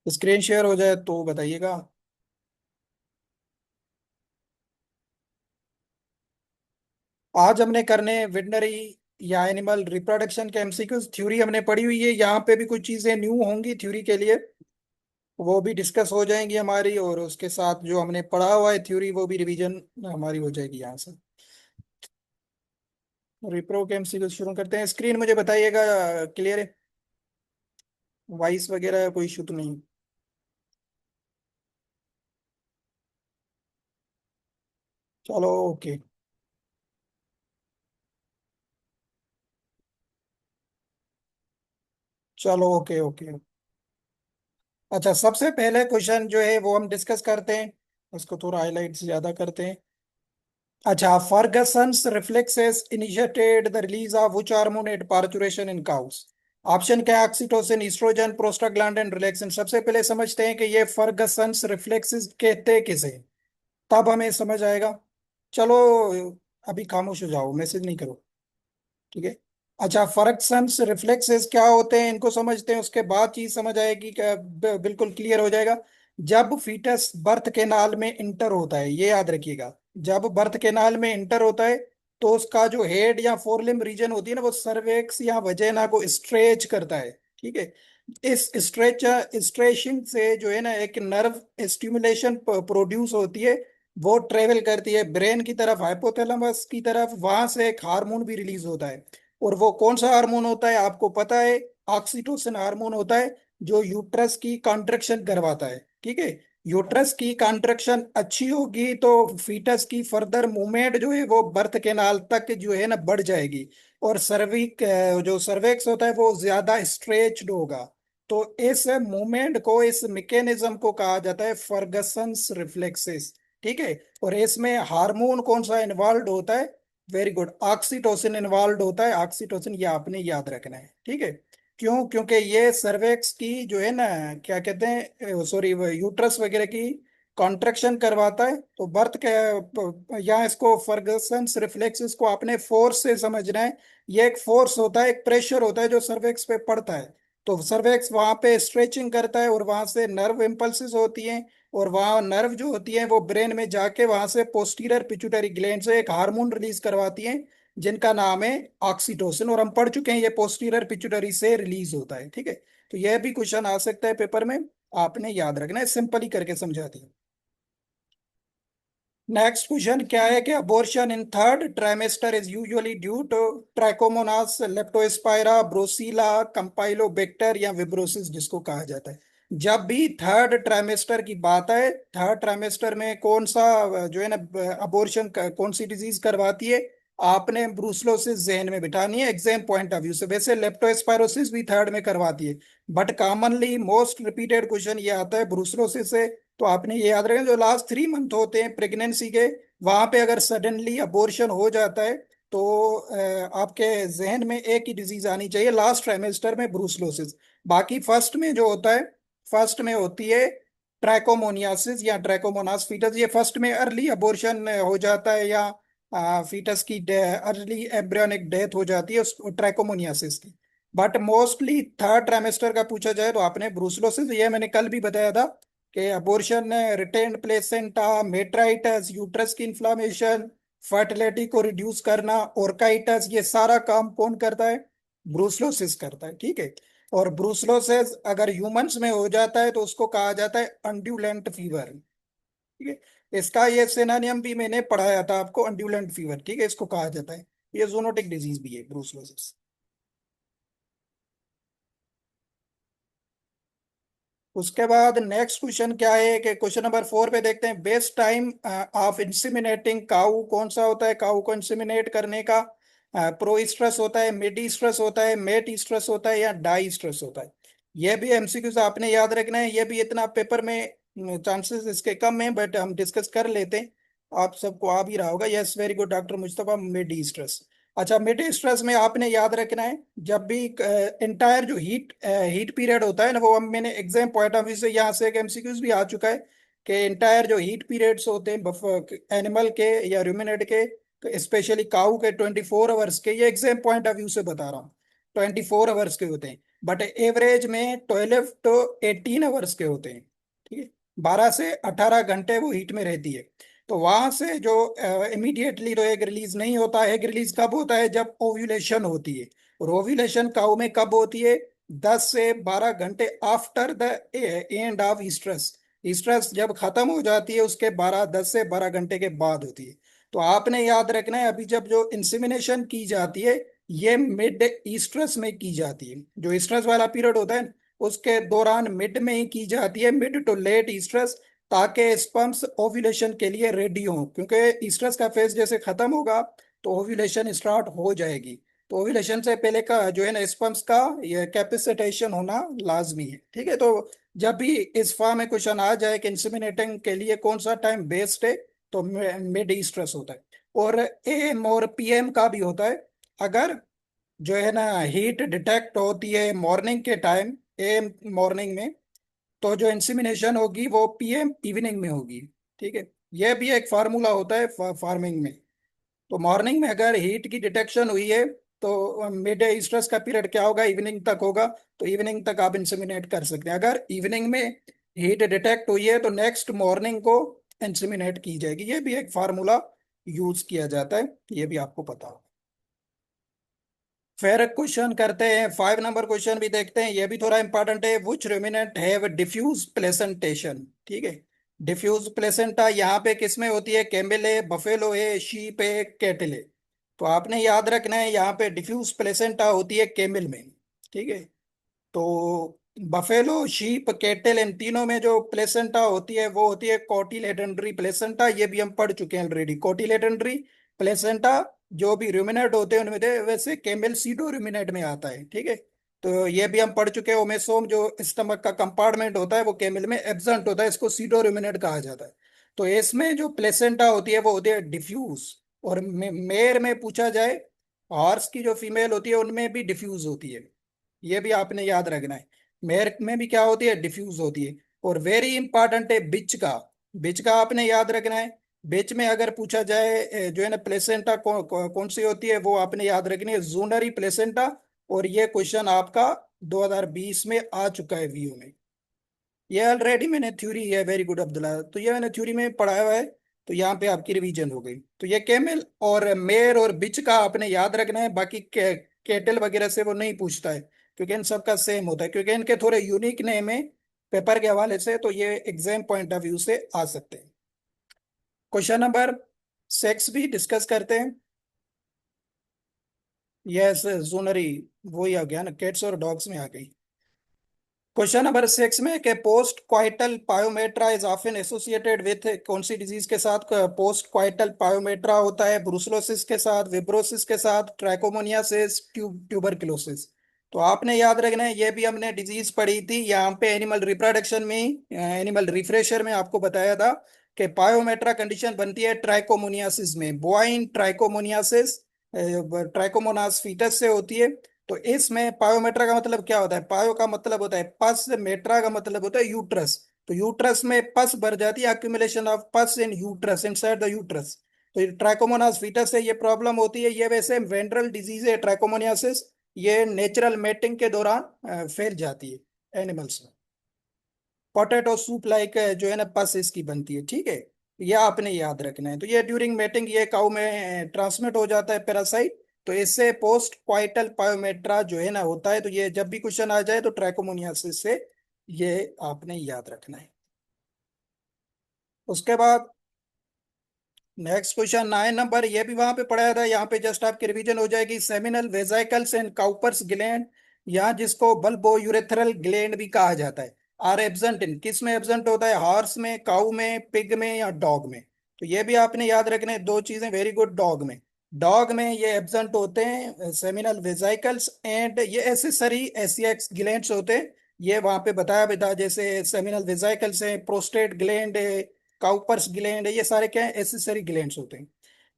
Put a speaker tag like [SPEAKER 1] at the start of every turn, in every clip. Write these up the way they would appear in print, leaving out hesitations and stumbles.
[SPEAKER 1] Screen share हो जाए तो बताइएगा। आज हमने करने वेटनरी या एनिमल रिप्रोडक्शन के एमसीक्यूज। थ्योरी हमने पढ़ी हुई है, यहाँ पे भी कुछ चीजें न्यू होंगी थ्योरी के लिए, वो भी डिस्कस हो जाएंगी हमारी, और उसके साथ जो हमने पढ़ा हुआ है थ्योरी वो भी रिवीजन हमारी हो जाएगी यहाँ से। रिप्रो के एमसीक्यूज शुरू करते हैं। स्क्रीन मुझे बताइएगा क्लियर है, वॉइस वगैरह कोई इशू तो नहीं? चलो ओके। चलो ओके ओके। अच्छा, सबसे पहले क्वेश्चन जो है वो हम डिस्कस करते हैं, उसको थोड़ा हाईलाइट ज्यादा करते हैं। अच्छा, Ferguson's reflexes initiated the release of which hormone at parturition in cows? Option क्या है? Oxytocin, oestrogen, prostaglandin, relaxin. सबसे पहले समझते हैं कि ये फर्गसन्स रिफ्लेक्सेस कहते किसे, तब हमें समझ आएगा। चलो अभी खामोश हो जाओ, मैसेज नहीं करो, ठीक है। अच्छा, फर्गसन्स रिफ्लेक्सेस क्या होते हैं इनको समझते हैं, उसके बाद चीज समझ आएगी कि बिल्कुल क्लियर हो जाएगा। जब फीटस बर्थ के नाल में इंटर होता है, ये याद रखिएगा, जब बर्थ के नाल में इंटर होता है तो उसका जो हेड या फोरलिम रीजन होती है ना, वो सर्वेक्स या वजेना को स्ट्रेच करता है, ठीक है। इस स्ट्रेचिंग से जो है ना एक नर्व स्टिमुलेशन प्रोड्यूस होती है, वो ट्रेवल करती है ब्रेन की तरफ, हाइपोथैलेमस की तरफ, वहां से एक हार्मोन भी रिलीज होता है। और वो कौन सा हार्मोन होता है आपको पता है? ऑक्सीटोसिन हार्मोन होता है, जो यूट्रस की कॉन्ट्रैक्शन करवाता है, ठीक है। यूट्रस की कॉन्ट्रैक्शन अच्छी होगी तो फीटस की फर्दर मूवमेंट जो है वो बर्थ कैनाल तक जो है ना बढ़ जाएगी, और जो सर्वेक्स होता है वो ज्यादा स्ट्रेच्ड होगा। तो इस मूवमेंट को, इस मैकेनिज्म को कहा जाता है फर्गसन्स रिफ्लेक्सेस, ठीक है। और इसमें हार्मोन कौन सा इन्वॉल्व होता है? वेरी गुड, ऑक्सीटोसिन इन्वॉल्व होता है। ऑक्सीटोसिन ये आपने याद रखना है, ठीक है। क्यों? क्योंकि ये सर्वेक्स की जो है ना, क्या कहते हैं, सॉरी, यूट्रस वगैरह की कॉन्ट्रैक्शन करवाता है, तो बर्थ के यहाँ इसको फर्गसन्स रिफ्लेक्सेस को आपने फोर्स से समझना है। ये एक फोर्स होता है, एक प्रेशर होता है जो सर्वेक्स पे पड़ता है। तो सर्वेक्स वहां पे स्ट्रेचिंग करता है, और वहां से नर्व इम्पल्सेस होती हैं, और वहाँ नर्व जो होती है वो ब्रेन में जाके वहां से पोस्टीरियर पिट्यूटरी ग्लैंड से एक हार्मोन रिलीज करवाती है, जिनका नाम है ऑक्सीटोसिन। और हम पढ़ चुके हैं ये पोस्टीरियर पिट्यूटरी से रिलीज होता है, ठीक है। तो यह भी क्वेश्चन आ सकता है पेपर में, आपने याद रखना है, सिंपल ही करके समझा दिया। नेक्स्ट क्वेश्चन क्या है कि abortion in third trimester is usually due to trichomonas, leptospira, brucella, campylobacter या विब्रोसिस, जिसको कहा जाता है। जब भी थर्ड ट्राइमेस्टर की बात है, थर्ड ट्राइमेस्टर में कौन सा जो है ना अबॉर्शन, कौन सी डिजीज करवाती है, आपने ब्रूसलोसिस जहन में बिठानी है एग्जाम पॉइंट ऑफ व्यू से। वैसे लेप्टोस्पायरोसिस भी थर्ड में करवाती है, but commonly most repeated question ये आता है ब्रूसलोसिस से। तो आपने ये याद रखें, जो लास्ट 3 मंथ होते हैं प्रेगनेंसी के, वहां पे अगर सडनली अबॉर्शन हो जाता है तो आपके जहन में एक ही डिजीज आनी चाहिए लास्ट ट्राइमेस्टर में, ब्रूसलोसिस। बाकी फर्स्ट में जो होता है, फर्स्ट में होती है ट्रैकोमोनियासिस या ट्रैकोमोनास फीटस, ये फर्स्ट में अर्ली अबॉर्शन हो जाता है, या फीटस की अर्ली एम्ब्रियोनिक डेथ हो जाती है उस ट्रैकोमोनियासिस की। बट मोस्टली थर्ड ट्राइमेस्टर का पूछा जाए तो आपने ब्रूसलोसिस, ये मैंने कल भी बताया था कि अबॉर्शन, रिटेन्ड प्लेसेंटा, मेट्राइटस, यूट्रस की इन्फ्लामेशन, फर्टिलिटी को रिड्यूस करना, ओर्काइटस, ये सारा काम कौन करता है? ब्रूसलोसिस करता है, ठीक है। और ब्रूसलोसिस अगर ह्यूमंस में हो जाता है तो उसको कहा जाता है अंड्यूलेंट फीवर, ठीक है। इसका ये सिनोनिम भी मैंने पढ़ाया था आपको, अंड्यूलेंट फीवर, ठीक है, इसको कहा जाता है। ये जूनोटिक डिजीज भी है ब्रूसलोसिस। उसके बाद नेक्स्ट क्वेश्चन क्या है कि क्वेश्चन नंबर 4 पे देखते हैं, बेस्ट टाइम ऑफ इंसिमिनेटिंग काऊ कौन सा होता है? काऊ को इंसिमिनेट करने का प्रो स्ट्रेस होता है, मिड स्ट्रेस होता है, मेट स्ट्रेस होता है, या डाई स्ट्रेस होता है? ये भी एमसीक्यूज आपने याद रखना है, ये भी इतना पेपर में चांसेस इसके कम है, बट हम डिस्कस कर लेते हैं। आप सबको आ भी रहा होगा। Yes very good doctor Mustafa, mid stress. अच्छा, मिड स्ट्रेस में आपने याद रखना है, जब भी इंटायर जो हीट हीट पीरियड होता है ना, वो हम, मैंने एग्जाम पॉइंट ऑफ व्यू से यहाँ से एक एमसीक्यूज भी आ चुका है कि इंटायर जो हीट पीरियड्स होते हैं एनिमल के या रूमिनेट के, स्पेशली काऊ के, 24 आवर्स के, ये एग्जाम पॉइंट ऑफ व्यू से बता रहा हूँ, 24 आवर्स के होते हैं। बट एवरेज में 12 to 18 आवर्स के होते हैं। ठीक है, 12 से 18 घंटे वो हीट में रहती है। तो वहां से जो इमीडिएटली तो एग रिलीज नहीं होता। एग रिलीज कब होता है? जब ओव्यूलेशन होती है। और ओव्यूलेशन काऊ में कब होती है? 10 से 12 घंटे after the end of oestrus. Oestrus जब खत्म हो जाती है उसके 10 से 12 घंटे के बाद होती है। तो आपने याद रखना है, अभी जब जो इंसेमिनेशन की जाती है ये मिड ईस्ट्रस में की जाती है। जो ईस्ट्रस वाला पीरियड होता है उसके दौरान मिड में ही की जाती है, मिड टू लेट ईस्ट्रस, ताकि स्पर्म्स ओव्यूलेशन के लिए रेडी हो। क्योंकि ईस्ट्रस का फेज जैसे खत्म होगा तो ओव्यूलेशन स्टार्ट हो जाएगी। तो ओव्यूलेशन से पहले का जो है ना स्पर्म्स का ये कैपेसिटेशन होना लाजमी है। ठीक है, तो जब भी इस फॉर्म में क्वेश्चन आ जाए कि इंसेमिनेटिंग के लिए कौन सा टाइम बेस्ट है, तो मिड ईस्ट्रस होता है। और एएम और पीएम का भी होता है। अगर जो है ना हीट डिटेक्ट होती है मॉर्निंग के टाइम, एएम मॉर्निंग में, तो जो इंसिमिनेशन होगी वो पीएम इवनिंग में होगी। ठीक है, यह भी एक फार्मूला होता है फार्मिंग में। तो मॉर्निंग में अगर हीट की डिटेक्शन हुई है तो मिड स्ट्रेस का पीरियड क्या होगा? इवनिंग तक होगा। तो इवनिंग तक आप इंसेमिनेट कर सकते हैं। अगर इवनिंग में हीट डिटेक्ट हुई है तो नेक्स्ट मॉर्निंग को इंसेमिनेट की जाएगी। ये भी एक फार्मूला यूज किया जाता है, ये भी आपको पता हो। फिर क्वेश्चन करते हैं, 5 नंबर क्वेश्चन भी देखते हैं। ये भी थोड़ा इंपॉर्टेंट है। विच रुमिनेंट हैव डिफ्यूज प्लेसेंटेशन? ठीक है, डिफ्यूज प्लेसेंटा यहाँ पे किस में होती है? कैमल है, बफेलो है, शीप है, कैटल है। तो आपने याद रखना है यहाँ पे डिफ्यूज प्लेसेंटा होती है कैमल में। ठीक है, तो बफेलो, शीप, कैटल, इन तीनों में जो प्लेसेंटा होती है वो होती है कोटिलेडनरी प्लेसेंटा। ये भी हम पढ़ चुके हैं ऑलरेडी। कोटिलेडनरी प्लेसेंटा जो भी रूमिनेट होते हैं उनमें वैसे कैमल सीडो रूमिनेट में आता है। ठीक है, तो ये भी हम पढ़ चुके हैं। ओमेसोम जो स्टमक का कंपार्टमेंट होता है वो कैमल में एब्सेंट होता है, इसको सीडो रूमिनेट कहा जाता है। तो इसमें जो प्लेसेंटा होती है वो होती है डिफ्यूज। और मेयर में पूछा जाए, हॉर्स की जो फीमेल होती है उनमें भी डिफ्यूज होती है। ये भी आपने याद रखना है। मेयर में भी क्या होती है? डिफ्यूज होती है। और वेरी इंपॉर्टेंट है बिच का। बिच का आपने याद रखना है। बिच में अगर पूछा जाए जो है ना प्लेसेंटा कौन सी होती है, वो आपने याद रखनी है, जूनरी प्लेसेंटा। और ये क्वेश्चन आपका 2020 में आ चुका है व्यू में। ये ऑलरेडी मैंने थ्योरी है, वेरी गुड अब्दुल्ला, तो ये मैंने थ्योरी में पढ़ाया हुआ है। तो यहाँ पे आपकी रिवीजन हो गई। तो ये कैमल और मेयर और बिच का आपने याद रखना है। बाकी केटल वगैरह से वो नहीं पूछता है, क्योंकि इन सबका सेम होता है, क्योंकि इनके थोड़े यूनिक नेम है पेपर के हवाले से, तो ये एग्जाम पॉइंट ऑफ व्यू से आ सकते हैं। क्वेश्चन नंबर 6 भी डिस्कस करते हैं। यस, जूनरी वही आ गया ना, कैट्स और डॉग्स में आ गई। क्वेश्चन नंबर 6 में कि post क्वाइटल pyometra is often associated with कौन सी डिजीज के साथ? पोस्ट क्वाइटल पायोमेट्रा होता है ब्रुसलोसिस के साथ, विब्रोसिस के साथ, ट्रैकोमोनियासिस, ट्यूबरकुलोसिस। तो आपने याद रखना है, ये भी हमने डिजीज पढ़ी थी यहाँ पे एनिमल रिप्रोडक्शन में, एनिमल रिफ्रेशर में आपको बताया था कि पायोमेट्रा कंडीशन बनती है ट्राइकोमोनियासिस में, बोआइन ट्राइकोमोनियासिस, ट्राइकोमोनास फीटस से होती है। तो इसमें पायोमेट्रा का मतलब क्या होता है? पायो का मतलब होता है पस, मेट्रा का मतलब होता है यूट्रस। तो यूट्रस में पस भर जाती है, अक्यूमुलेशन ऑफ पस इन यूट्रस, इनसाइड द यूट्रस। तो ये ट्राइकोमोनास फीटस से ये प्रॉब्लम होती है। ये वैसे वेंट्रल डिजीज है ट्राइकोमोनियासिस। ये नेचुरल मेटिंग के दौरान फैल जाती है एनिमल्स में। पोटैटो सूप लाइक जो है ना पस इसकी बनती है। ठीक है, यह आपने याद रखना है। तो ये ड्यूरिंग मेटिंग ये काऊ में ट्रांसमिट हो जाता है पैरासाइट। तो इससे पोस्ट क्वाइटल पायोमेट्रा जो है ना होता है। तो ये जब भी क्वेश्चन आ जाए तो ट्राइकोमोनियासिस से ये आपने याद रखना है। उसके बाद नेक्स्ट क्वेश्चन 9 नंबर, ये भी वहां पे पढ़ाया था, यहाँ पे जस्ट आपकी रिवीजन हो जाएगी। सेमिनल वेजाइकल्स एंड काउपर्स ग्लैंड, यहाँ जिसको बल्बो यूरेथ्रल ग्लैंड भी कहा जाता है, आर एब्सेंट इन, किस में एब्सेंट होता है? हॉर्स में, काऊ में, पिग में, या डॉग में? तो ये भी आपने याद रखने हैं, दो चीजें। वेरी गुड, डॉग में। डॉग में ये एब्सेंट होते हैं सेमिनल वेजाइकल्स एंड ये एसेसरी एसीएक्स ग्लैंड्स होते हैं। ये वहां पे बताया भी था, जैसे सेमिनल वेजाइकल्स है, प्रोस्टेट ग्लैंड है, काउपर्स ग्लैंड है, ये सारे क्या है? एसेसरी ग्लैंड्स होते हैं।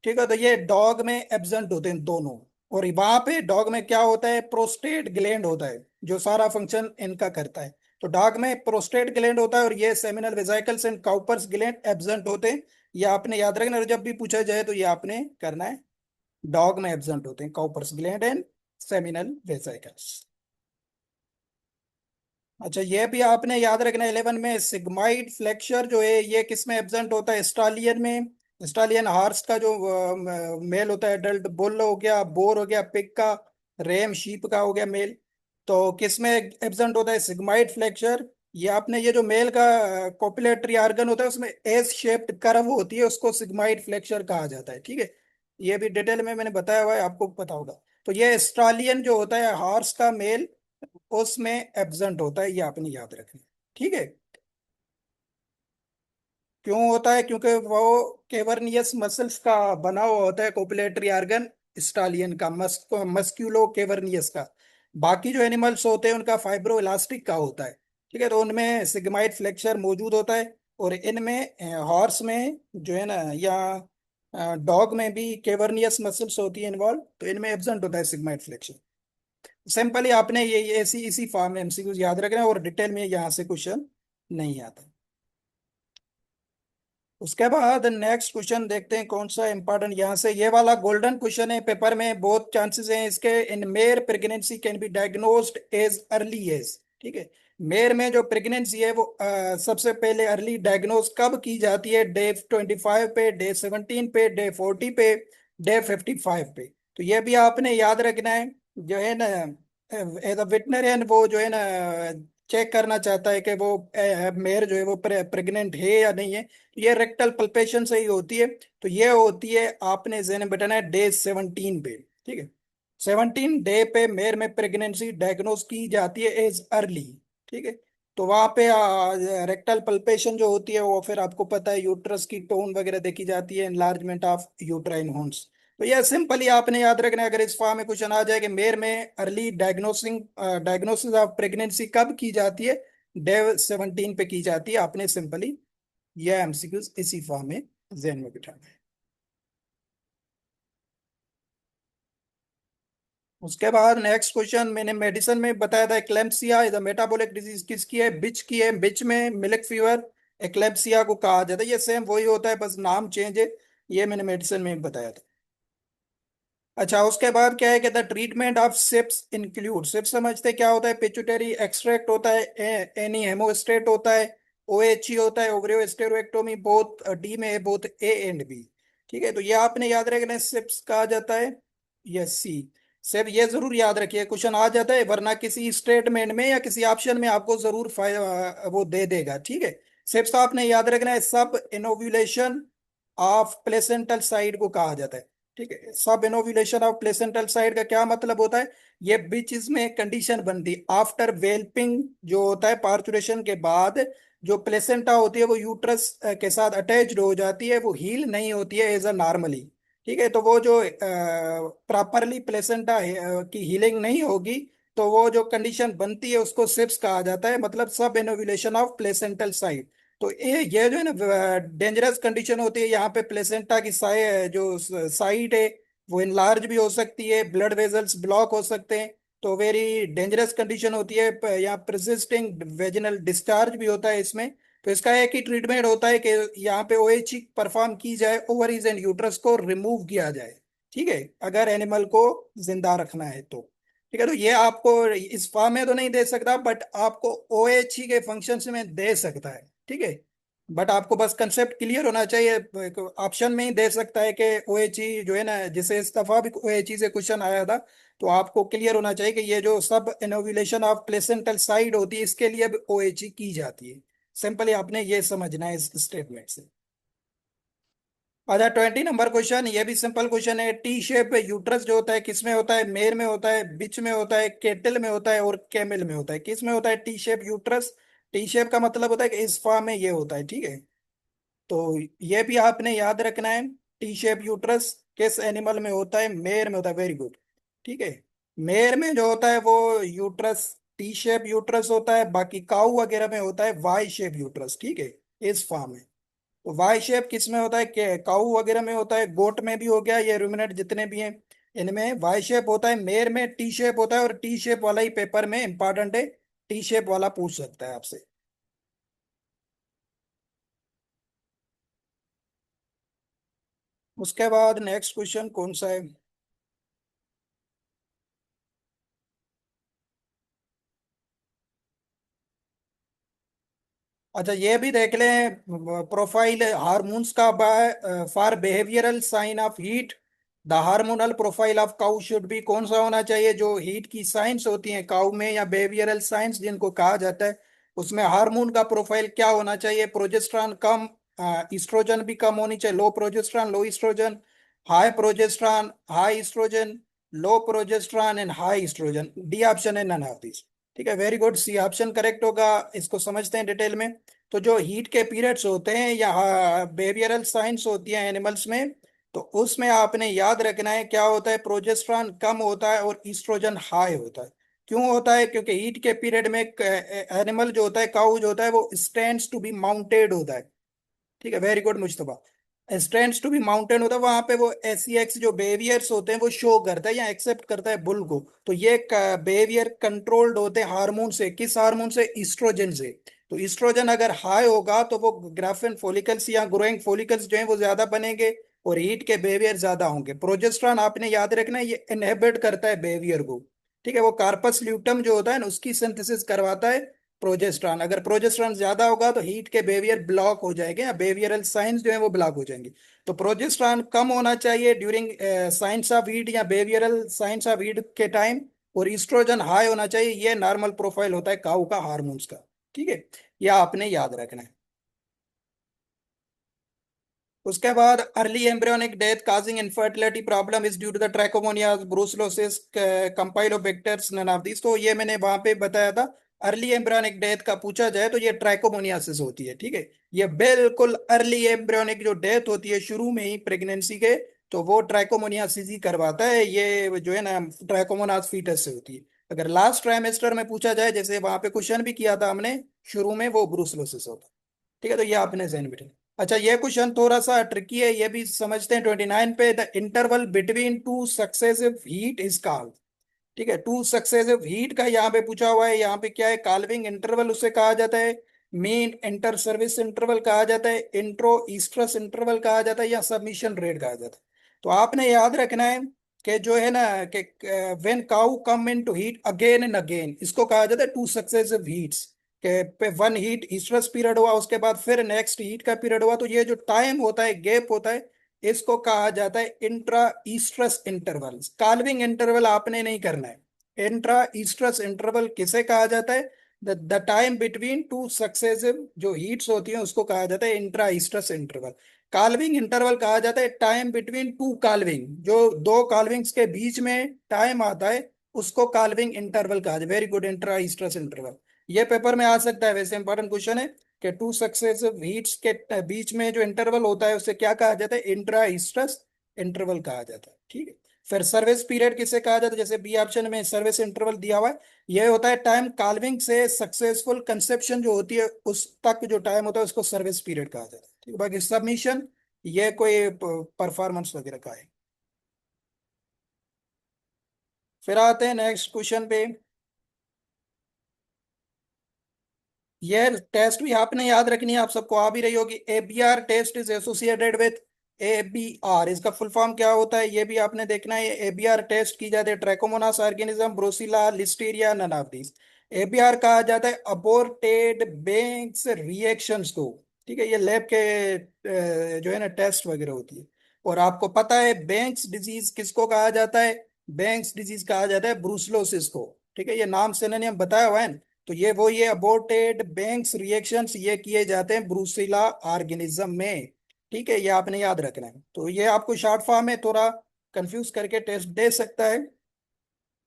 [SPEAKER 1] ठीक है, तो ये डॉग में एब्सेंट होते हैं दोनों। और वहां पे डॉग में क्या होता है? प्रोस्टेट ग्लैंड होता है जो सारा फंक्शन इनका करता है। तो डॉग में प्रोस्टेट ग्लैंड होता है और ये seminal वेजाइकल्स and Cowper's gland absent होते हैं। ये आपने याद रखना, और जब भी पूछा जाए तो ये आपने करना है। डॉग में एब्सेंट होते हैं काउपर्स ग्लैंड एंड सेमिनल वेजाइकल्स। अच्छा, ये भी आपने याद रखना 11 में, सिग्माइड फ्लेक्सर जो है ये किस में एब्सेंट होता है? स्टालियन में। स्टालियन हॉर्स का जो मेल होता है एडल्ट, बुल हो गया, बोर हो गया पिग का, रेम शीप का हो गया मेल। तो किस में एब्सेंट होता है सिग्माइड फ्लेक्सर? ये आपने ये जो मेल का कॉपुलेटरी ऑर्गन होता है उसमें एस शेप्ड कर्व होती है, उसको सिग्माइड फ्लेक्सर कहा जाता है, ठीक है। ये भी डिटेल में मैंने बताया हुआ है, आपको पता होगा। तो ये स्टालियन जो होता है हॉर्स का मेल, उसमें एब्सेंट होता है, ये आपने याद रखना है, ठीक है। क्यों होता है? क्योंकि वो केवर्नियस मसल्स का बना हुआ होता है कोपुलेटरी ऑर्गन, स्टालियन का मस्क्यूलो केवर्नियस का। बाकी जो एनिमल्स होते हैं उनका फाइब्रो इलास्टिक का होता है, ठीक है। तो उनमें सिग्माइड फ्लेक्सर मौजूद होता है, और इनमें हॉर्स में जो है ना, या डॉग में भी केवर्नियस मसल्स होती है इन्वॉल्व, तो इनमें एब्सेंट होता है सिग्माइड फ्लेक्सर। सिंपली आपने ये ऐसी इसी फॉर्म में एमसीक्यूज याद रखना है, और डिटेल में यहाँ से क्वेश्चन नहीं आता। उसके बाद नेक्स्ट क्वेश्चन देखते हैं कौन सा इंपॉर्टेंट, यहाँ से ये वाला गोल्डन क्वेश्चन है पेपर में, बहुत चांसेस हैं इसके। In mare pregnancy can be diagnosed as early as, ठीक है। मेयर में जो प्रेगनेंसी है वो सबसे पहले अर्ली डायग्नोज कब की जाती है? डे 25 पे, डे 17 पे, डे 40 पे, डे 55 पे। तो ये भी आपने याद रखना है, जो है ना, एज अ वेटनरियन वो जो है ना चेक करना चाहता है कि वो मेयर जो है वो प्रेग्नेंट है या नहीं है। ये रेक्टल पल्पेशन से ही होती है। तो ये होती है, आपने जेन में बताना है, डे 17 पे, ठीक है। 17 डे पे मेयर में प्रेगनेंसी डायग्नोज की जाती है एज अर्ली, ठीक है। तो वहां पे रेक्टल पल्पेशन जो होती है वो फिर आपको पता है यूट्रस की टोन वगैरह देखी जाती है, एनलार्जमेंट ऑफ यूट्राइन हॉर्न्स। तो यह सिंपली आपने याद रखना है, अगर इस फॉर्म में क्वेश्चन आ जाए कि मेयर में early diagnosing diagnosis of pregnancy कब की जाती है? डे 17 पे की जाती है, आपने सिंपली यह एमसीक्यूज इसी फॉर्म में जहन में बिठाना है। उसके बाद नेक्स्ट क्वेश्चन मैंने मेडिसिन में बताया था, eclampsia is a metabolic disease किसकी है? बिच की है। बिच में मिल्क फीवर एक्लेम्पसिया को कहा जाता है। ये सेम वही होता है, बस नाम चेंज है। ये मैंने मेडिसिन में बताया था। अच्छा, उसके बाद क्या है, कहता है treatment of sips include, sips समझते क्या होता है? पिट्यूटरी एक्सट्रैक्ट होता है, एनी हेमोस्टेट होता है, ओएचई होता है, ओवरियो स्टेरोएक्टोमी, बोथ डी में है, बोथ ए एंड बी, ठीक है। तो ये आपने याद रखना, सिप्स कहा जाता है, यस सी। सिर्फ ये जरूर याद रखिए, क्वेश्चन आ जाता है, वरना किसी स्टेटमेंट में या किसी ऑप्शन में आपको जरूर वो दे देगा, ठीक है। सिप्स तो आपने याद रखना है, सब इनोव्यूलेशन ऑफ प्लेसेंटल साइड को कहा जाता है, ठीक है। सब इनोव्यूलेशन ऑफ प्लेसेंटल साइड का क्या मतलब होता है? ये बीच में कंडीशन बनती है आफ्टर वेल्पिंग, जो होता है पार्चुरेशन के बाद, जो प्लेसेंटा होती है वो यूट्रस के साथ अटैच्ड हो जाती है, वो हील नहीं होती है एज अ नॉर्मली, ठीक है। तो वो जो प्रॉपरली प्लेसेंटा की हीलिंग नहीं होगी, तो वो जो कंडीशन बनती है उसको सिप्स कहा जाता है, मतलब सब इनोव्यूलेशन ऑफ प्लेसेंटल साइड। तो ये जो है ना डेंजरस कंडीशन होती है, यहाँ पे प्लेसेंटा की जो साइड है वो इनलार्ज भी हो सकती है, ब्लड वेजल्स ब्लॉक हो सकते हैं। तो वेरी डेंजरस कंडीशन होती है। यहाँ प्रेसिस्टिंग वेजिनल डिस्चार्ज भी होता है इसमें। तो इसका एक ही ट्रीटमेंट होता है कि यहाँ पे ओएचई परफॉर्म की जाए, ओवरीज एंड यूट्रस को रिमूव किया जाए, ठीक है, अगर एनिमल को जिंदा रखना है तो, ठीक है। तो ये आपको इस फॉर्म में तो नहीं दे सकता, बट आपको ओएचई के फंक्शन में दे सकता है, ठीक है। बट आपको बस कंसेप्ट क्लियर होना चाहिए, ऑप्शन में ही दे सकता है कि ओएचई जो है ना, जिसे इस दफा भी ओएचई से क्वेश्चन आया था, तो आपको क्लियर होना चाहिए कि ये जो सब इनोव्यूलेशन ऑफ प्लेसेंटल साइड होती है इसके लिए भी ओएचई की जाती है। सिंपली आपने ये समझना है इस स्टेटमेंट से। अच्छा, 20 नंबर क्वेश्चन, ये भी सिंपल क्वेश्चन है। टी शेप यूट्रस जो होता है किस में होता है? मेल में होता है, बिच में होता है, केटल में होता है, और कैमल में होता है। किस में होता है T shape uterus? T shape का मतलब होता है कि इस फॉर्म में ये होता है, ठीक है। तो ये भी आपने याद रखना है, टी शेप यूट्रस किस एनिमल में होता है? मेयर में होता है, वेरी गुड, ठीक है। मेयर में जो होता है वो यूट्रस टी शेप यूट्रस होता है, बाकी काऊ वगैरह में होता है वाई शेप यूट्रस, ठीक है, इस फॉर्म में। तो वाई शेप किस में होता है? काऊ वगैरह में होता है, गोट में भी हो गया, ये रूमिनेट जितने भी हैं इनमें वाई शेप होता है। मेयर में टी शेप होता है, और टी शेप वाला ही पेपर में इंपॉर्टेंट है, टी शेप वाला पूछ सकता है आपसे। उसके बाद नेक्स्ट क्वेश्चन कौन सा है? अच्छा ये भी देख लें, प्रोफाइल हार्मोन्स का for behavioural sign of heat, the hormonal profile of cow should be, कौन सा होना चाहिए? जो हीट की साइंस होती हैं काउ में, या बिहेवियरल साइंस जिनको कहा जाता है, उसमें हार्मोन का प्रोफाइल क्या होना चाहिए? प्रोजेस्ट्रॉन कम, ईस्ट्रोजन भी कम होनी चाहिए, low progesterone low oestrogen, high progesterone high oestrogen, low progesterone and high oestrogen. D option है नन ऑफ दिस। ठीक है, very good, C option correct होगा। इसको समझते हैं डिटेल में। तो जो हीट के पीरियड्स होते हैं या बिहेवियरल साइंस होती है एनिमल्स में, तो उसमें आपने याद रखना है क्या होता है, प्रोजेस्टेरॉन कम होता है और ईस्ट्रोजन हाई होता है। क्यों होता है? क्योंकि हीट के पीरियड में एनिमल जो होता है, काउ जो होता है, वो स्टैंड्स टू बी माउंटेड होता है। ठीक है, very good Mushtaba. Strengths to be mountain होता है, वहां पे वो SEX जो बिहेवियर्स होते हैं वो शो करता है या एक्सेप्ट करता है बुल को। तो ये बिहेवियर कंट्रोल्ड होते हैं हार्मोन से। किस हार्मोन से? ईस्ट्रोजन से। तो ईस्ट्रोजन अगर हाई होगा तो वो ग्राफिन फॉलिकल्स या ग्रोइंग फॉलिकल्स जो है वो ज्यादा बनेंगे और हीट के बिहेवियर ज्यादा होंगे। प्रोजेस्टेरॉन आपने याद रखना है, ये इनहिबिट करता है बिहेवियर को। ठीक है, वो कार्पस ल्यूटम जो होता है ना, उसकी सिंथेसिस करवाता है प्रोजेस्टेरॉन। अगर प्रोजेस्टेरॉन ज्यादा होगा तो हीट के बिहेवियर ब्लॉक हो जाएंगे या बिहेवियरल साइंस जो है वो ब्लॉक हो जाएंगे। तो प्रोजेस्टेरॉन कम होना चाहिए ड्यूरिंग साइंस ऑफ हीट या बिहेवियरल साइंस ऑफ हीट के टाइम, और ईस्ट्रोजन हाई होना चाहिए। ये नॉर्मल प्रोफाइल होता है काऊ का हार्मोन्स का। ठीक है, यह आपने याद रखना है। उसके बाद early embryonic death causing infertility problem is due to the trichomoniasis, brucellosis, campylobacters, none of this. तो ये मैंने वहां पे बताया था। अर्ली एम्ब्रियोनिक डेथ का पूछा जाए तो ये ट्रैकोमोनियासिस होती है। ठीक है, ये बिल्कुल अर्ली एम्ब्रियोनिक जो डेथ होती है शुरू में ही प्रेगनेंसी के, तो वो ट्रैकोमोनियासिस ही करवाता है। ये जो है ना, ट्रैकोमोनास फीटस से होती है। अगर लास्ट ट्राइमेस्टर में पूछा जाए, जैसे वहां पे क्वेश्चन भी किया था हमने शुरू में, वो ब्रूसलोसिस होता है। ठीक है, तो ये आपने ध्यान में रखना। अच्छा ये क्वेश्चन थोड़ा सा ट्रिकी है, ये भी समझते हैं। 29 पे, the interval between two successive heat is called. ठीक है, टू सक्सेसिव हीट का यहाँ पे पूछा हुआ है। यहाँ पे क्या है? काल्विंग इंटरवल उसे कहा जाता है, मेन इंटर सर्विस इंटरवल कहा जाता है, इंट्रो ईस्ट्रस इंटरवल कहा जाता है, या सबमिशन रेट कहा जाता है। तो आपने याद रखना है कि जो है ना, कि when cow come in to heat again and again, इसको कहा जाता है टू सक्सेसिव हीट्स। के पे वन हीट ईस्ट्रस पीरियड हुआ, उसके बाद फिर नेक्स्ट हीट का पीरियड हुआ, तो ये जो टाइम होता है, गैप होता है, इसको कहा जाता है intra oestrus interval. Calving interval आपने नहीं करना है। इंट्रा ईस्ट्रस इंटरवल किसे कहा जाता है? The time between two successive जो हीट्स होती हैं उसको कहा जाता है intra oestrus interval. Calving interval कहा जाता है टाइम बिटवीन टू काल्विंग, जो दो काल्विंग्स के बीच में टाइम आता है, उसको काल्विंग इंटरवल कहा जाता है। Very good, intra oestrus interval. ये पेपर में आ सकता है, वैसे इंपॉर्टेंट क्वेश्चन है कि टू सक्सेसिव हीट्स के बीच में जो इंटरवल होता है उसे क्या कहा जाता है? इंट्रा ईस्ट्रस इंटरवल कहा जाता है। ठीक है, फिर सर्विस पीरियड किसे कहा जाता है? जैसे बी ऑप्शन में सर्विस इंटरवल दिया हुआ है, यह होता है टाइम काल्विंग से सक्सेसफुल कंसेप्शन जो होती है उस तक जो टाइम होता है उसको सर्विस पीरियड कहा जाता है। ठीक है, बाकी सबमिशन ये कोई परफॉर्मेंस वगैरह का है। फिर आते हैं नेक्स्ट क्वेश्चन पे। ये टेस्ट भी आपने याद रखनी है, आप सबको आ भी रही होगी। ABR test is associated with ABR, इसका फुल फॉर्म क्या होता है ये भी आपने देखना है। ABR टेस्ट की जाती है trichomonas organism, brucella, listeria, none of these. ABR कहा जाता है अबोर्टेड बेंक्स रिएक्शंस को। ठीक है, ये लैब के जो है ना टेस्ट वगैरह होती है। और आपको पता है बेंक्स डिजीज किसको कहा जाता है? बेंक्स डिजीज कहा जाता है ब्रूसलोसिस को। ठीक है, ये नाम सिनोनिम बताया हुआ है ना। तो ये वो ये अबोर्टेड बेंक्स रिएक्शंस ये किए जाते हैं ब्रूसिला ऑर्गेनिज्म में। ठीक है, ये आपने याद रखना है। तो ये आपको शॉर्ट फॉर्म में थोड़ा कंफ्यूज करके टेस्ट दे सकता है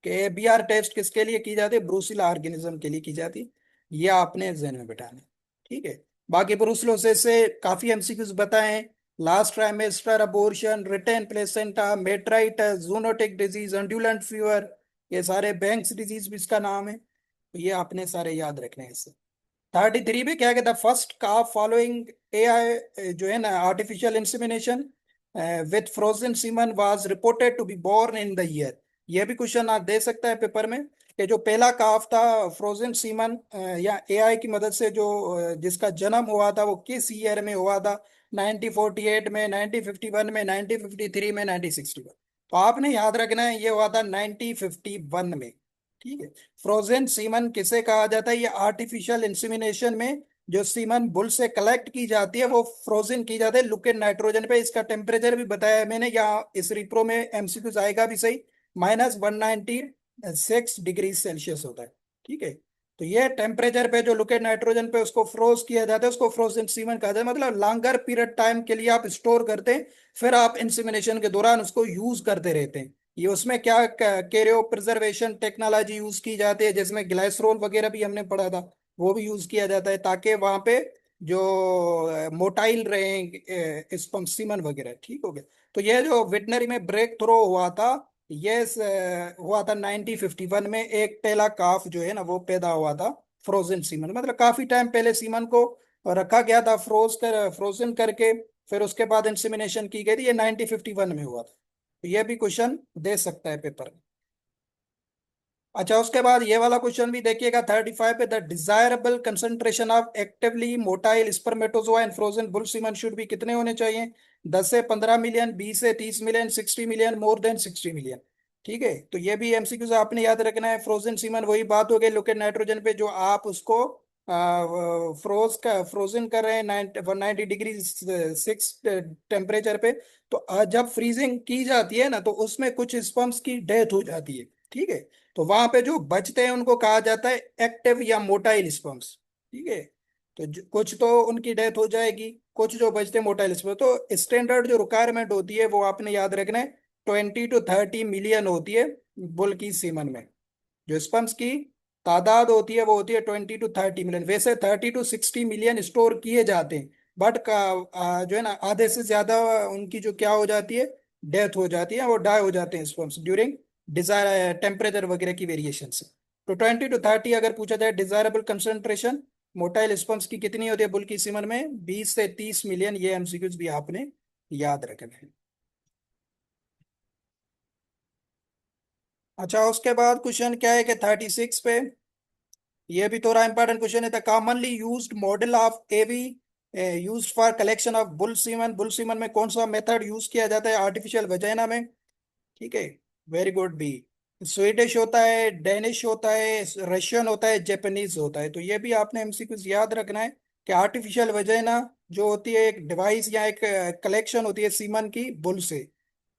[SPEAKER 1] कि ABR टेस्ट किसके लिए की जाती है? ब्रूसिला ऑर्गेनिज्म के लिए की जाती है। ये आपने जहन में बिठाना है। ठीक है, बाकी ब्रूसलोसिस से काफी MCQs बताए हैं। Last trimester abortion, retained placenta, metritis, zoonotic disease, undulant fever, ये सारे बैंक्स डिजीज भी इसका नाम है। तो ये आपने सारे याद रखने हैं इससे। 33 पे क्या कहता है? फर्स्ट का फॉलोइंग AI जो है ना artificial insemination with frozen semen was reported to be born in the year. ये भी क्वेश्चन आप दे सकता है पेपर में कि जो पहला काफ था फ्रोजन सीमन या AI की मदद से जो जिसका जन्म हुआ था वो किस ईयर में हुआ था? 1948 में, 1951 में, 1953 में, 1961। तो आपने याद रखना है ये हुआ था 1951 में। ठीक है, फ्रोजन सीमन किसे कहा जाता है? ये आर्टिफिशियल इंसेमिनेशन में जो सीमन बुल से कलेक्ट की जाती है वो फ्रोजन की जाती है लिक्विड नाइट्रोजन पे। इसका टेम्परेचर भी बताया है मैंने, यहाँ इस रिप्रो में एमसीक्यू आएगा भी सही। -196 डिग्री सेल्सियस होता है। ठीक है, तो ये टेम्परेचर पे जो लिक्विड नाइट्रोजन पे उसको फ्रोज किया जाता है, उसको फ्रोजन सीमन कहा जाता है। मतलब लॉन्गर पीरियड टाइम के लिए आप स्टोर करते हैं, फिर आप इंसिमिनेशन के दौरान उसको यूज करते रहते हैं। ये उसमें क्या कैरियो प्रिजर्वेशन टेक्नोलॉजी यूज की जाती है, जिसमें ग्लाइसरोल वगैरह भी हमने पढ़ा था, वो भी यूज किया जाता है ताकि वहां पे जो मोटाइल रहे स्पम्सीमन वगैरह। ठीक हो गया। तो ये जो वेटनरी में ब्रेक थ्रो हुआ था, ये हुआ था 1951 में। एक पहला काफ जो है ना वो पैदा हुआ था फ्रोजन सीमन। मतलब काफी टाइम पहले सीमन को रखा गया था फ्रोजन करके, फिर उसके बाद इंसेमिनेशन की गई थी। ये 1951 में हुआ था। तो ये भी क्वेश्चन दे सकता है पेपर में। अच्छा, उसके बाद ये वाला क्वेश्चन भी देखिएगा 35 पे। The desirable concentration of actively motile spermatozoa in frozen bull semen should भी कितने होने चाहिए? 10 से 15 मिलियन, 20 से 30 million, 60 million, more than 60 million. ठीक है, तो ये भी एमसीक्यू से आपने याद रखना है। फ्रोजन सीमन वही बात हो गई लिक्विड नाइट्रोजन पे, जो आप उसको फ्रोजन कर रहे हैं 190 डिग्री 6 टेम्परेचर पे। तो जब फ्रीजिंग की जाती है ना, तो उसमें कुछ स्पर्म्स की डेथ हो जाती है। ठीक है, तो वहां पे जो बचते हैं उनको कहा जाता है एक्टिव या मोटाइल स्पर्म्स। ठीक है, तो कुछ तो उनकी डेथ हो जाएगी, कुछ जो बचते हैं मोटाइल स्पर्म। तो स्टैंडर्ड जो रिक्वायरमेंट होती है वो आपने याद रखना है, 20 to 30 मिलियन होती है बुल की सीमन में। जो स्पर्म्स की तादाद होती है वो होती है 20 to 30 मिलियन। वैसे 30 to 60 मिलियन स्टोर किए जाते हैं, बट जो है ना आधे से ज्यादा उनकी जो क्या हो जाती है, डेथ हो जाती है, वो डाई हो जाते हैं स्पर्म्स ड्यूरिंग डिजायर टेम्परेचर वगैरह की वेरिएशन से। तो 20 to 30 अगर पूछा जाए डिजायरेबल कंसंट्रेशन मोटाइल स्पर्म्स की कितनी होती है बुल की सीमन में, 20 से 30 मिलियन। ये एमसीक्यूज भी आपने याद रखना है। अच्छा, उसके बाद क्वेश्चन क्या है कि 36 पे, ये भी थोड़ा इंपॉर्टेंट क्वेश्चन है। The commonly used model of AV used for collection of bull semen. Bull semen में कौन सा मेथड यूज किया जाता है आर्टिफिशियल वजाइना में? ठीक है, वेरी गुड बी। स्वीडिश होता है, डेनिश होता है, रशियन होता है, जापानीज होता है। तो ये भी आपने एमसीक्यूज याद रखना है कि आर्टिफिशियल वजाइना जो होती है एक डिवाइस या एक कलेक्शन होती है सीमन की बुल से।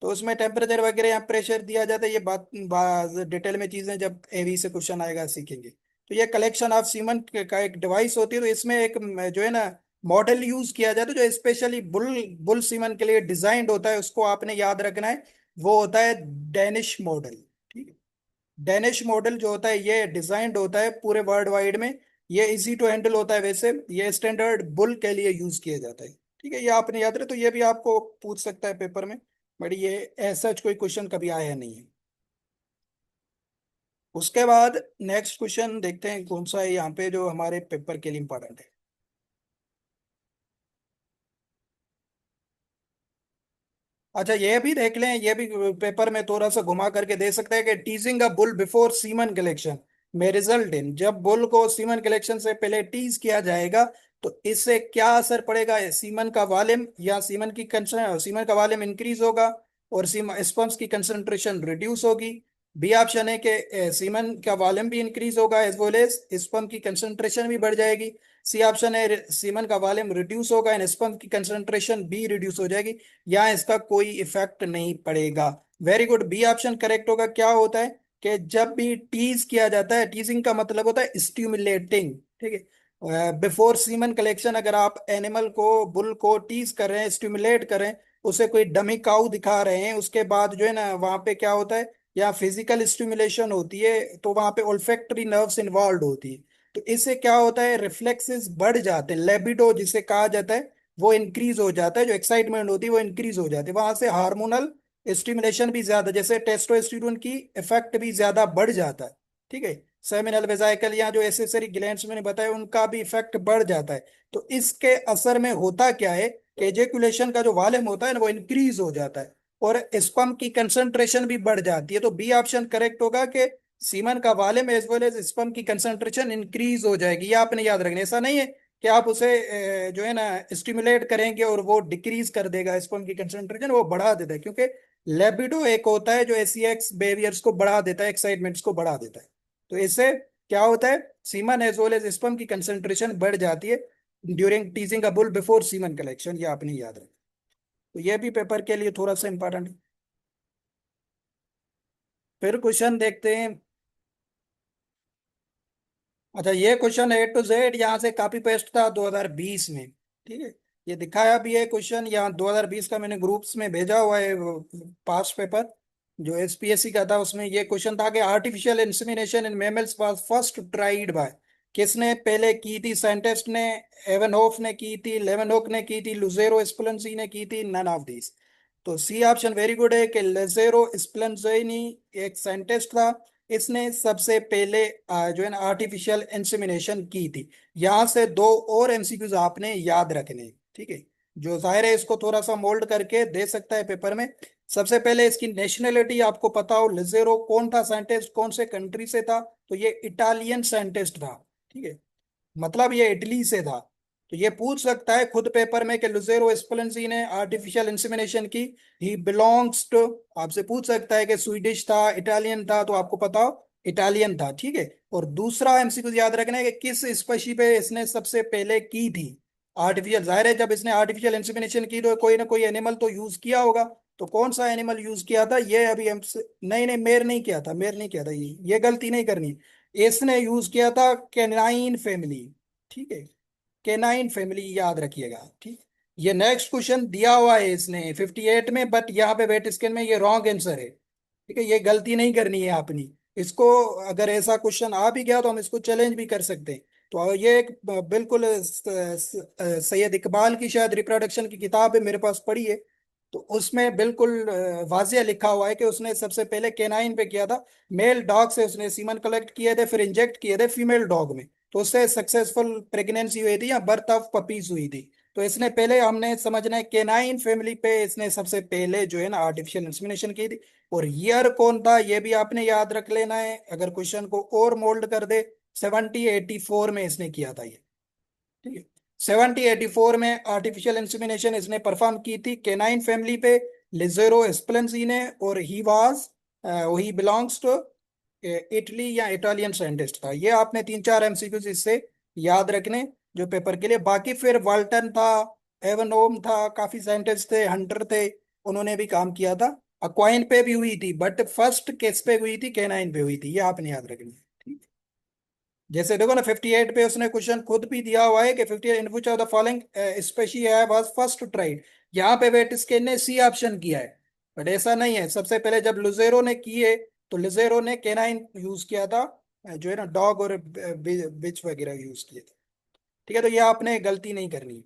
[SPEAKER 1] तो उसमें टेम्परेचर वगैरह या प्रेशर दिया जाता है। ये बात डिटेल में चीजें जब एवी से क्वेश्चन आएगा सीखेंगे। तो ये कलेक्शन ऑफ सीमन का एक डिवाइस होती है। तो इसमें एक जो है ना मॉडल यूज किया जाता है जो स्पेशली बुल बुल सीमन के लिए डिजाइंड होता है, उसको आपने याद रखना है। वो होता है डेनिश मॉडल। ठीक है, डेनिश मॉडल जो होता है ये डिजाइंड होता है पूरे वर्ल्ड वाइड में। ये इजी टू हैंडल होता है। वैसे ये स्टैंडर्ड बुल के लिए यूज किया जाता है। ठीक है, ये आपने याद रहे। तो ये भी आपको पूछ सकता है पेपर में, बट ये ऐसा कोई क्वेश्चन कभी आया नहीं है। उसके बाद नेक्स्ट क्वेश्चन देखते हैं कौन सा है यहाँ पे जो हमारे पेपर के लिए इंपॉर्टेंट है। अच्छा, ये भी देख लें, ये भी पेपर में थोड़ा सा घुमा करके दे सकते हैं कि टीजिंग a bull before semen collection में रिजल्ट इन। जब बुल को सीमन कलेक्शन से पहले टीज किया जाएगा तो इससे क्या असर पड़ेगा? सीमन का वॉल्यूम या सीमन का वॉल्यूम इंक्रीज होगा और स्पर्म्स की कंसंट्रेशन रिड्यूस होगी। बी ऑप्शन है कि सीमन का वॉल्यूम भी इंक्रीज होगा एज वेल एज स्पर्म की कंसंट्रेशन भी बढ़ जाएगी। सी ऑप्शन है सीमन का वॉल्यूम रिड्यूस होगा एंड स्पर्म की कंसंट्रेशन भी रिड्यूस हो जाएगी, या इसका कोई इफेक्ट नहीं पड़ेगा। Very good, B option correct होगा। क्या होता है कि जब भी टीज किया जाता है, टीजिंग का मतलब होता है स्टिमुलेटिंग। ठीक है, बिफोर सीमन कलेक्शन अगर आप एनिमल को बुल को टीज कर रहे हैं, स्टिमुलेट कर रहे हैं, उसे कोई डमी काऊ दिखा रहे हैं, उसके बाद जो है ना वहां पे क्या होता है, या फिजिकल स्टिमुलेशन होती है, तो वहां पे ओल्फैक्टरी नर्व्स इन्वॉल्व होती है। तो इससे क्या होता है, रिफ्लेक्सेस बढ़ जाते हैं, लेबिडो जिसे कहा जाता है वो इंक्रीज हो जाता है। जो एक्साइटमेंट होती है वो इंक्रीज हो जाती है। वहां से हार्मोनल स्टिमुलेशन भी ज्यादा, जैसे टेस्टोस्टेरोन की इफेक्ट भी ज्यादा बढ़ जाता है। ठीक है, सेमिनल वेजाइकल या जो एसेसरी ग्लैंड्स मैंने बताया उनका भी इफेक्ट बढ़ जाता है। तो इसके असर में होता क्या है कि एजेकुलेशन का जो वॉल्यूम होता है ना वो इंक्रीज हो जाता है और स्पर्म की कंसंट्रेशन भी बढ़ जाती है। तो बी ऑप्शन करेक्ट होगा कि सीमन का volume as well as sperm की कंसंट्रेशन इंक्रीज हो जाएगी। ये आपने याद रखना। ऐसा नहीं है कि आप उसे जो है ना स्टिमुलेट करेंगे और वो डिक्रीज कर देगा स्पर्म की कंसंट्रेशन, वो बढ़ा देता है। क्योंकि लेबिडो एक होता है जो एसीएक्स बिहेवियर्स को बढ़ा देता है, एक्साइटमेंट्स को बढ़ा देता है। तो इससे क्या होता है, semen as well as sperm की कंसंट्रेशन बढ़ जाती है। During teasing a bull before semen collection, ये आपने याद रखना। तो ये भी पेपर के लिए थोड़ा सा इंपॉर्टेंट है। फिर क्वेश्चन देखते हैं। अच्छा, ये क्वेश्चन A to Z यहाँ से कॉपी पेस्ट था 2020 में। ठीक है, ये दिखाया भी है क्वेश्चन यहाँ 2020 का, मैंने ग्रुप्स में भेजा हुआ है पास्ट पेपर जो SPSC का था। उसमें ये क्वेश्चन था कि artificial insemination in mammals was first tried bye, किसने पहले की थी? साइंटिस्ट ने, एवनहोफ ने की थी, लेवेनहोक ने की थी, लुजेरो स्पेल्सी ने की थी, नन ऑफ दिस। तो सी ऑप्शन वेरी गुड है कि लेजेरो स्पेल्सी एक साइंटिस्ट था, इसने सबसे पहले जो है ना आर्टिफिशियल इंसेमिनेशन की थी। यहां से दो और MCQs आपने याद रखने हैं, ठीक है, जो जाहिर है इसको थोड़ा सा मोल्ड करके दे सकता है पेपर में। सबसे पहले इसकी नेशनलिटी आपको पता हो, लिजेरो कौन था साइंटिस्ट, कौन से कंट्री से था? तो ये इटालियन साइंटिस्ट था। ठीक है, मतलब ये इटली से था। तो ये पूछ सकता है खुद पेपर में कि लुजेरो स्पेल्सी ने आर्टिफिशियल इंसेमिनेशन की, ही बिलोंग्स टू, आपसे पूछ सकता है कि स्वीडिश था, इटालियन था, तो आपको पता हो इटालियन था। ठीक है, और दूसरा MCQ याद रखना है कि किस स्पीशी पे इसने सबसे पहले की थी आर्टिफिशियल। जाहिर है जब इसने आर्टिफिशियल इंसेमिनेशन की तो कोई ना कोई एनिमल तो यूज किया होगा। तो कौन सा एनिमल यूज किया था ये अभी हमसे, नहीं नहीं मेयर नहीं किया था, मेयर नहीं किया था, ये गलती नहीं करनी। इसने यूज किया था कैनाइन फैमिली। ठीक है, कैनाइन फैमिली याद रखिएगा। ठीक, ये नेक्स्ट क्वेश्चन दिया हुआ है इसने 58 में, बट यहाँ पे वेट स्केल में ये रॉन्ग आंसर है। ठीक है, ये गलती नहीं करनी है आपने इसको। अगर ऐसा क्वेश्चन आ भी गया तो हम इसको चैलेंज भी कर सकते हैं। तो ये एक बिल्कुल सैयद इकबाल की शायद रिप्रोडक्शन की किताब है, मेरे पास पढ़ी है। तो उसमें बिल्कुल वाजिया लिखा हुआ है कि उसने सबसे पहले केनाइन पे किया था। मेल डॉग से उसने सीमन कलेक्ट किए थे, फिर इंजेक्ट किए थे फीमेल डॉग में, तो उससे सक्सेसफुल प्रेगनेंसी हुई थी या बर्थ ऑफ पपीज हुई थी। तो इसने पहले हमने समझना है केनाइन फैमिली पे इसने सबसे पहले जो है ना आर्टिफिशियल इंसेमिनेशन की थी। और ईयर कौन था ये भी आपने याद रख लेना है, अगर क्वेश्चन को और मोल्ड कर दे। 7084 में इसने किया था ये। ठीक है, 7084 में आर्टिफिशियल इंसेमिनेशन इसने परफॉर्म की थी केनाइन फैमिली पे, लिजेरो एस्प्लेंसी ने, और ही बिलोंग्स टू इटली या इटालियन साइंटिस्ट था। ये आपने तीन चार MCQs इससे याद रखने जो पेपर के लिए। बाकी फिर वाल्टन था, एवनोम था, काफी साइंटिस्ट थे, हंटर थे, उन्होंने भी काम किया था। अक्वाइन पे भी हुई थी, बट फर्स्ट किस पे हुई थी? कैनाइन पे हुई थी, ये आपने याद रखनी है। जैसे देखो ना 58 पे उसने क्वेश्चन खुद भी दिया हुआ है कि 58 in which of the following species है वाज फर्स्ट ट्राइड। यहाँ पे वेट स्केल ने सी ऑप्शन किया है, बट ऐसा नहीं है। सबसे पहले जब लुजेरो ने किए तो लुजेरो ने केनाइन यूज किया था, जो है ना डॉग और बिच वगैरह यूज किए थे। ठीक है, तो ये आपने गलती नहीं करनी।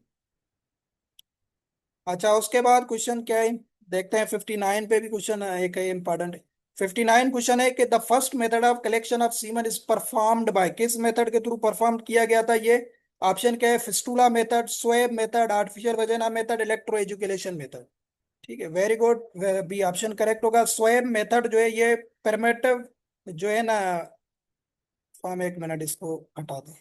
[SPEAKER 1] अच्छा, उसके बाद क्वेश्चन क्या है देखते हैं। 59 पे भी क्वेश्चन एक है इंपॉर्टेंट। 59 क्वेश्चन है कि the first method of collection of semen is performed by, किस मेथड के थ्रू परफॉर्म किया गया था ये? ऑप्शन क्या है? Fistula method, swab method, artificial vagina method, electro education method. ठीक है, very good, B option correct होगा। स्वेब मेथड जो है ये परमेटिव जो है ना फॉर्म, एक मिनट इसको हटा दें।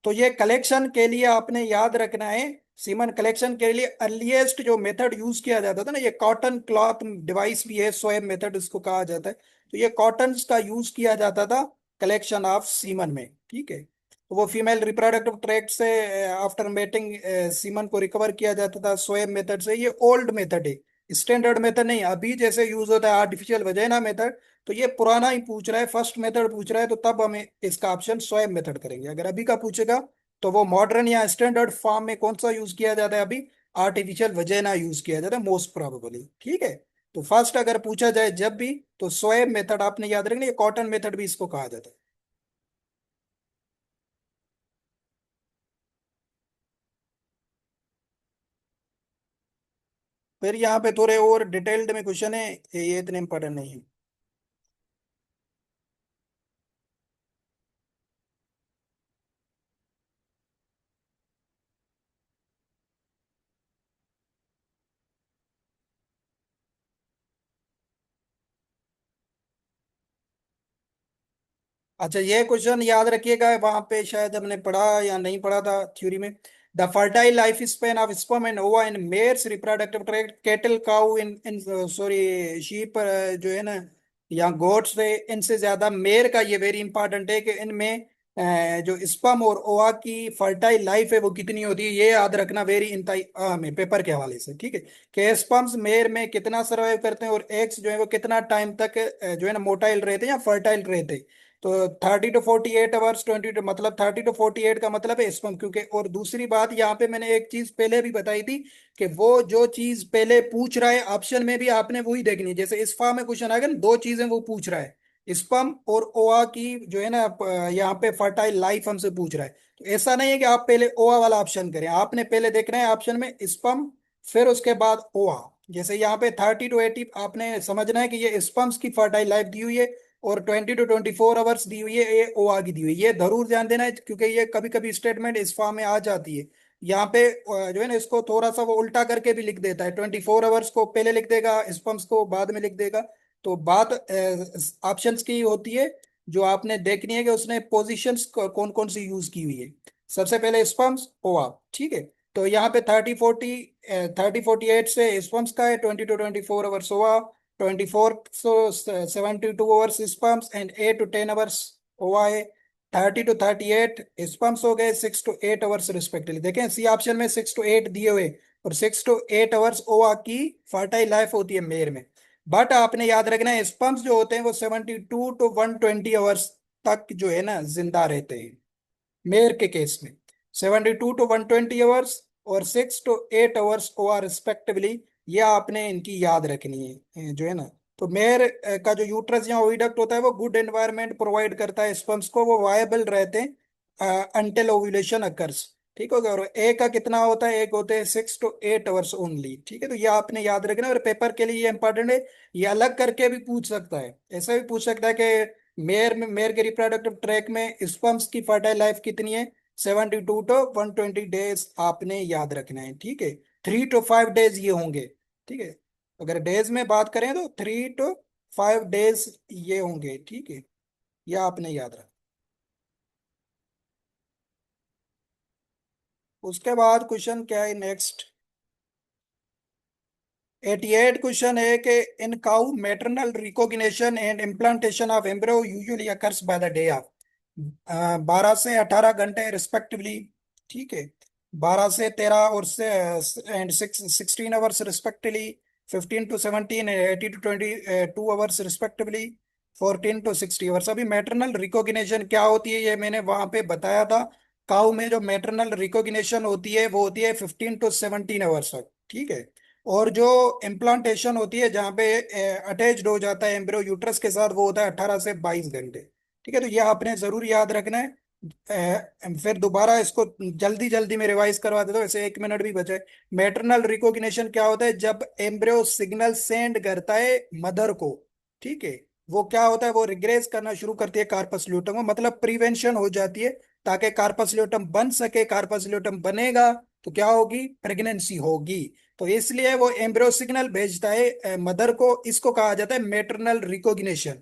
[SPEAKER 1] तो ये कलेक्शन के लिए आपने याद रखना है, सीमन कलेक्शन के लिए अर्लीस्ट जो मेथड यूज किया जाता था ना, ये कॉटन क्लॉथ डिवाइस भी है, सोएब मेथड इसको कहा जाता है। तो ये कॉटन का यूज किया जाता था कलेक्शन ऑफ सीमन में। ठीक है, तो वो फीमेल रिप्रोडक्टिव ट्रैक्ट से आफ्टर मेटिंग सीमन को रिकवर किया जाता था सोएब मेथड से। ये ओल्ड मेथड है, स्टैंडर्ड मेथड नहीं। अभी जैसे यूज होता है आर्टिफिशियल वजाइना मेथड, तो ये पुराना ही पूछ रहा है, फर्स्ट मेथड पूछ रहा है, तो तब हमें इसका ऑप्शन स्वयं मेथड करेंगे। अगर अभी का पूछेगा तो वो मॉडर्न या स्टैंडर्ड फॉर्म में कौन सा यूज किया जाता है? अभी आर्टिफिशियल वजेना यूज किया जाता है मोस्ट प्रोबेबली। ठीक है, तो फर्स्ट अगर पूछा जाए जब भी, तो स्वयं मेथड आपने याद रखना, ये कॉटन मेथड भी इसको कहा जाता है। फिर यहाँ पे थोड़े और डिटेल्ड में क्वेश्चन है, ये इतने इंपॉर्टेंट नहीं है। अच्छा, ये क्वेश्चन याद रखिएगा, वहां पे शायद हमने पढ़ा या नहीं पढ़ा था थ्योरी में। The fertile life span of sperm and ova in mare's reproductive tract, cattle cow in sorry sheep जो है ना या गोट्स है, इनसे ज्यादा मेयर का ये वेरी इंपॉर्टेंट है कि इनमें जो स्पर्म और ओवा की फर्टाइल लाइफ है वो कितनी होती है, ये याद रखना वेरी इंतई में पेपर के हवाले से, ठीक है। कि स्पर्म्स मेयर में कितना सर्वाइव करते हैं और एग्स जो है वो कितना टाइम तक जो है ना मोटाइल रहते हैं या फर्टाइल रहते हैं। तो 30 to 48 आवर्स, मतलब 30 to 48 का मतलब है स्पर्म, क्योंकि और दूसरी बात यहाँ पे मैंने एक चीज पहले भी बताई थी कि वो जो चीज पहले पूछ रहा है ऑप्शन में भी आपने वही देखनी है। जैसे इस फॉर्म में क्वेश्चन आ गया ना, दो चीजें वो पूछ रहा है, स्पर्म और ओवा की जो है ना यहाँ पे फर्टाइल लाइफ हमसे पूछ रहा है। तो ऐसा नहीं है कि आप पहले ओवा वाला ऑप्शन करें, आपने पहले देखना है ऑप्शन में स्पर्म, फिर उसके बाद ओवा। जैसे यहाँ पे 30 to 80 आपने समझना है कि ये स्पर्म्स की फर्टाइल लाइफ दी हुई है, और 20 to 24 आवर्स दी हुई है ये ओवा की दी हुई है। ये जरूर ध्यान देना है, क्योंकि ये कभी कभी स्टेटमेंट इस फॉर्म में आ जाती है। यहाँ पे जो है ना इसको थोड़ा सा वो उल्टा करके भी लिख देता है, 24 आवर्स को पहले लिख देगा, स्पर्म्स को बाद में लिख देगा। तो बात ऑप्शंस की होती है, जो आपने देखनी है कि उसने पोजीशंस कौन कौन सी यूज की हुई है। सबसे पहले स्पर्म्स ओवा, ठीक है। तो यहाँ पे 30 to 48 से स्पर्म्स का है, 20 to 24 आवर्स ओवा, 24 to 72 hours sperms and 8 to 10 hours ओवा है। 30 to 38 स्पर्म्स हो गए, 6 to 8 आवर्स रिस्पेक्टिवली। देखें सी ऑप्शन में 6 to 8 दिए हुए, और 6 to 8 आवर्स ओवा की फर्टाइल लाइफ होती है मेयर में। बट आपने याद रखना है स्पर्म्स जो होते हैं वो 72 to 120 आवर्स तक जो है ना जिंदा रहते हैं मेयर के केस में। 72 to 120 आवर्स और 6 to 8 hours O R respectively, ये आपने इनकी याद रखनी है जो है ना। तो मेयर का जो यूट्रस या ओविडक्ट होता है वो गुड एनवायरनमेंट प्रोवाइड करता है स्पर्म्स को, वो वायबल रहते हैं अंटिल ओव्यूलेशन अकर्स। ठीक हो गया। और ए का कितना होता है, एक होते हैं 6 to 8 आवर्स ओनली, ठीक है। तो ये आपने याद रखना है, और पेपर के लिए ये इंपॉर्टेंट है। ये अलग करके भी पूछ सकता है, ऐसा भी पूछ सकता है कि मेयर के रिप्रोडक्टिव ट्रैक में स्पर्म्स की फर्टाइल लाइफ कितनी है, 72 to 120 डेज आपने याद रखना है, ठीक है। 3 to 5 डेज ये होंगे, ठीक है। अगर डेज में बात करें तो 3 to 5 डेज ये होंगे, ठीक है। ये आपने याद रखना। उसके बाद क्वेश्चन क्या है नेक्स्ट, 88 क्वेश्चन है कि इन cow maternal recognition and implantation of embryo usually occurs by the day of 12 से 18 घंटे रिस्पेक्टिवली, ठीक है। 12 से 13 और से and 16 hours respectively, 15 to 17 and 80 to 22 hours respectively, 14 to 60 hours. अभी मैटरनल रिकॉग्निशन क्या होती है ये मैंने वहां पे बताया था। काउ में जो मैटरनल रिकॉग्निशन होती है वो होती है 15 to 17 आवर्स तक, ठीक है। और जो इम्प्लांटेशन होती है जहाँ पे अटैच्ड हो जाता है एम्ब्रियो यूट्रस के साथ, वो होता है 18 से 22 घंटे, ठीक है। तो ये आपने जरूर याद रखना है। फिर दोबारा इसको जल्दी जल्दी में रिवाइज करवा देता हूँ, ऐसे 1 मिनट भी बचे। मैटरनल रिकॉग्निशन क्या होता है, जब एम्ब्रियो सिग्नल सेंड करता है मदर को, ठीक है। वो क्या होता है, वो रिग्रेस करना शुरू करती है कार्पस ल्यूटम को, मतलब प्रिवेंशन हो जाती है, ताकि कार्पस ल्यूटम बन सके। कार्पस ल्यूटम बनेगा तो क्या होगी, प्रेगनेंसी होगी। तो इसलिए वो एम्ब्रियो सिग्नल भेजता है मदर को, इसको कहा जाता है मैटरनल रिकॉग्निशन,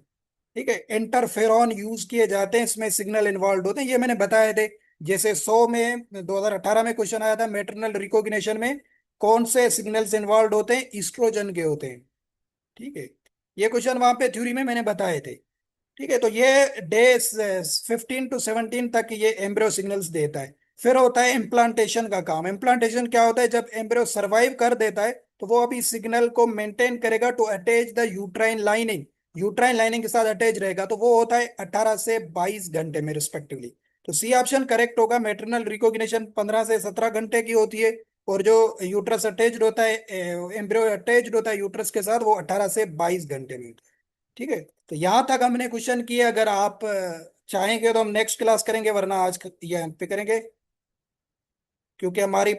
[SPEAKER 1] ठीक है। इंटरफेरॉन यूज किए जाते हैं, इसमें सिग्नल इन्वॉल्व होते हैं, ये मैंने बताए थे। जैसे 100 में 2018 में क्वेश्चन आया था मैटरनल रिकॉग्निशन में कौन से सिग्नल्स इन्वॉल्व होते हैं, ईस्ट्रोजन के होते हैं, ठीक है। ये क्वेश्चन वहां पे थ्योरी में मैंने बताए थे, ठीक है। तो ये डे 15 to 17 तक ये एम्ब्रियो सिग्नल्स देता है। फिर होता है इम्प्लांटेशन का काम। इम्प्लांटेशन क्या होता है, जब एम्ब्रियो सरवाइव कर देता है तो वो अभी सिग्नल को मेंटेन करेगा to attach the uterine lining, uterine lining के साथ अटैच रहेगा। तो वो होता है 18 से 22 घंटे में रिस्पेक्टिवली। तो सी ऑप्शन करेक्ट होगा। मेटरनल रिकॉग्निशन 15 से 17 घंटे की होती है, और जो यूट्रस अटैच्ड होता है, एम्ब्रियो अटैच्ड होता है यूट्रस के साथ, वो 18 से 22 घंटे में होता है, ठीक है। तो यहाँ तक हमने क्वेश्चन किए। अगर आप चाहेंगे तो हम नेक्स्ट क्लास करेंगे, वरना आज यहाँ पे करेंगे, क्योंकि हमारी